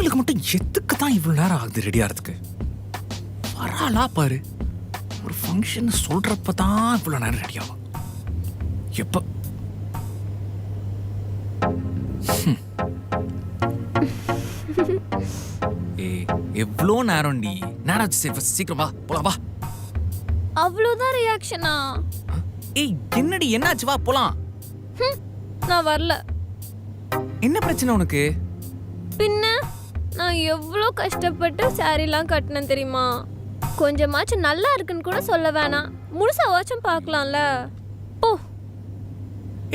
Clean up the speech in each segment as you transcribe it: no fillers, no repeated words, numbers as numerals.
இவளுக்கு மட்டும் எதுக்கு தான் இவ்வளவு நேரம் ஆகுது ரெடி ஆகிறதுக்கு? வராளா பாரு. ஒரு ஃபங்க்ஷன் சொல்றப்பதான் இவ்வளவு நேரம் ரெடி ஆகும். எப்ப எவ்வளோ நேரம் டி நேரம் சீக்கிரம் வா போலாம் வா. அவ்வளவுதான் ரியாக்ஷனா? ஏய் என்னடி என்னாச்சு வா போலாம். நான் வரல. என்ன பிரச்சனை உனக்கு? பின்ன நான் எவ்வளோ கஷ்டப்பட்டு சாரிலாம் கட்டினேன் தெரியுமா? கொஞ்சமாச்சும் நல்லா இருக்குன்னு கூட சொல்ல வேணாம், முழுசாவாச்சும் பார்க்கலாம்ல. ஓ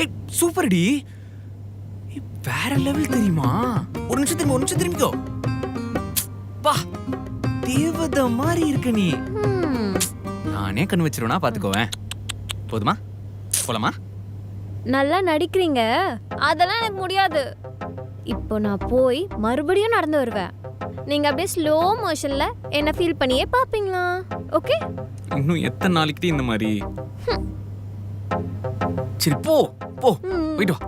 ஏய் சூப்பர் டி. வேற லெவல் தெரியுமா? ஒரு நிமிஷம் திரும்பிக்கோ. வா தேவதை மாதிரி இருக்க நீ. நானே கண்ணு வச்சிருவனா பாத்துக்கோவேன். போதுமா போலாமா? நல்லா நடிக்கிறீங்க, அதெல்லாம் எனக்கு முடியாது. இப்போ நான் போய் மறுபடியும் நடந்து வருவேன். நீங்க அப்படியே ஸ்லோ மோஷன்ல என்ன ஃபீல் பண்ணியே பாப்பீங்களா? ஓகே? இன்னும் எத்தனை நாளைக்கு இந்த மாதிரி? சரி போ போ போயிட்டு வா.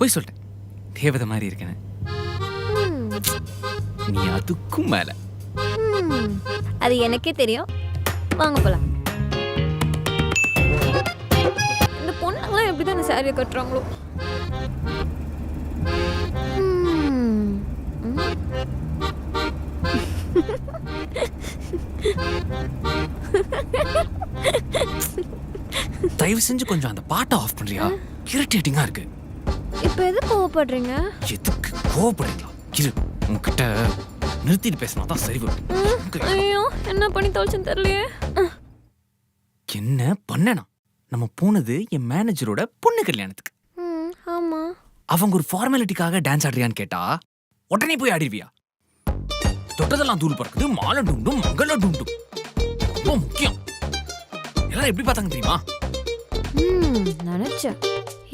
போய் சொல்லிட்டேன் தேவதை மாதிரி இருக்கேன்னு. நீ அதுக்கும் மேல. அது எனக்கே தெரியும். வாங்க போலாம். இந்த பொண்ணுங்களாம் எப்படிதான் இந்த சாரியை கட்டுறாங்களோ? தயவு செஞ்சு கொஞ்சம் அந்த பாட்டை ஆஃப் பண்றியா? இரிட்டேட்டிங்கா இருக்கு. இப்ப எது கோவப்படுறீங்க? எதுக்கு கோவப்படுறீங்களா? இரு உன்கிட்ட நிறுத்திட்டு பேசினா தான் சரி வரும். ஐயோ என்ன பண்ணி தொலைச்சுன்னு தெரியலையே. என்ன பண்ணனா? நம்ம போனது என் மேனேஜரோட பொண்ணு கல்யாணத்துக்கு. ஆமா. அவங்க ஒரு ஃபார்மாலிட்டிக்காக டான்ஸ் ஆடுறியான்னு கேட்டா உடனே போய் ஆடிடுவியா? தொட்டதெல்லாம் தூள் பறக்குது, மாலை டூண்டும் மங்கள டூண்டும். ரொம்ப முக்கியம். எல்லாரும் எப்படி பார்த்தாங்க தெரியுமா? நினைச்சேன்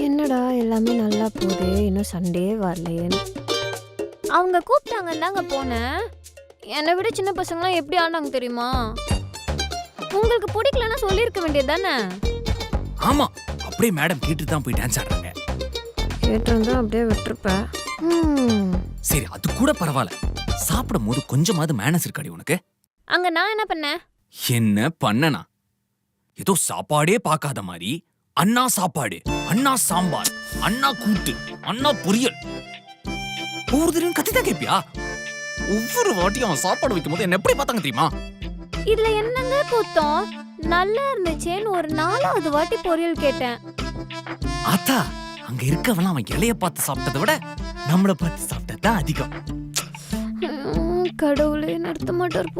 என்னடா எல்லாமே நல்லா போகுது, இன்னும் சண்டே வரலையேன்னு. அவங்க கூப்பிட்டாங்கன்னு தாங்க போனேன். என்னை விட சின்ன பசங்களாம் எப்படி ஆடினாங்க தெரியுமா? உங்களுக்கு பிடிக்கலன்னா சொல்லியிருக்க வேண்டியது தானே? ஆமா அப்படியே மேடம் கேட்டு தான் போய் டான்ஸ் ஆடுறாங்க. கேட்டிருந்தா அப்படியே விட்டுருப்பேன். சரி அது கூட பரவாயில்ல. சாப்பிடும் போது கொஞ்சமாவது மேனஸ் இருக்காடி உனக்கு? அங்க நான் என்ன பண்ணேன்? என்ன பண்ணனா? ஏதோ சாப்பாடே பார்க்காத மாதிரி அண்ணா சாப்பாடு, அண்ணா சாம்பார், அண்ணா கூட்டு, அண்ணா பொரியல். ஒவ்வொரு தடவையும் கத்தி தான் கேட்பியா? ஒவ்வொரு வாட்டியும் அவன் சாப்பாடு வைக்கும் போது என்ன எப்படி பார்த்தாங்க தெரியுமா? இதுல என்னங்க கூத்தம்? நல்லா இருந்துச்சேன்னு ஒரு 4வது வாட்டி பொரியல் கேட்டேன். ஆத்தா அங்க இருக்கவெல்லாம் அவன் இலைய பார்த்து சாப்பிட்டதை விட நம்மள பார்த்து சாப்பிட்டது தான் அதிகம். கடவுளே, நடத்த மாட்டார்.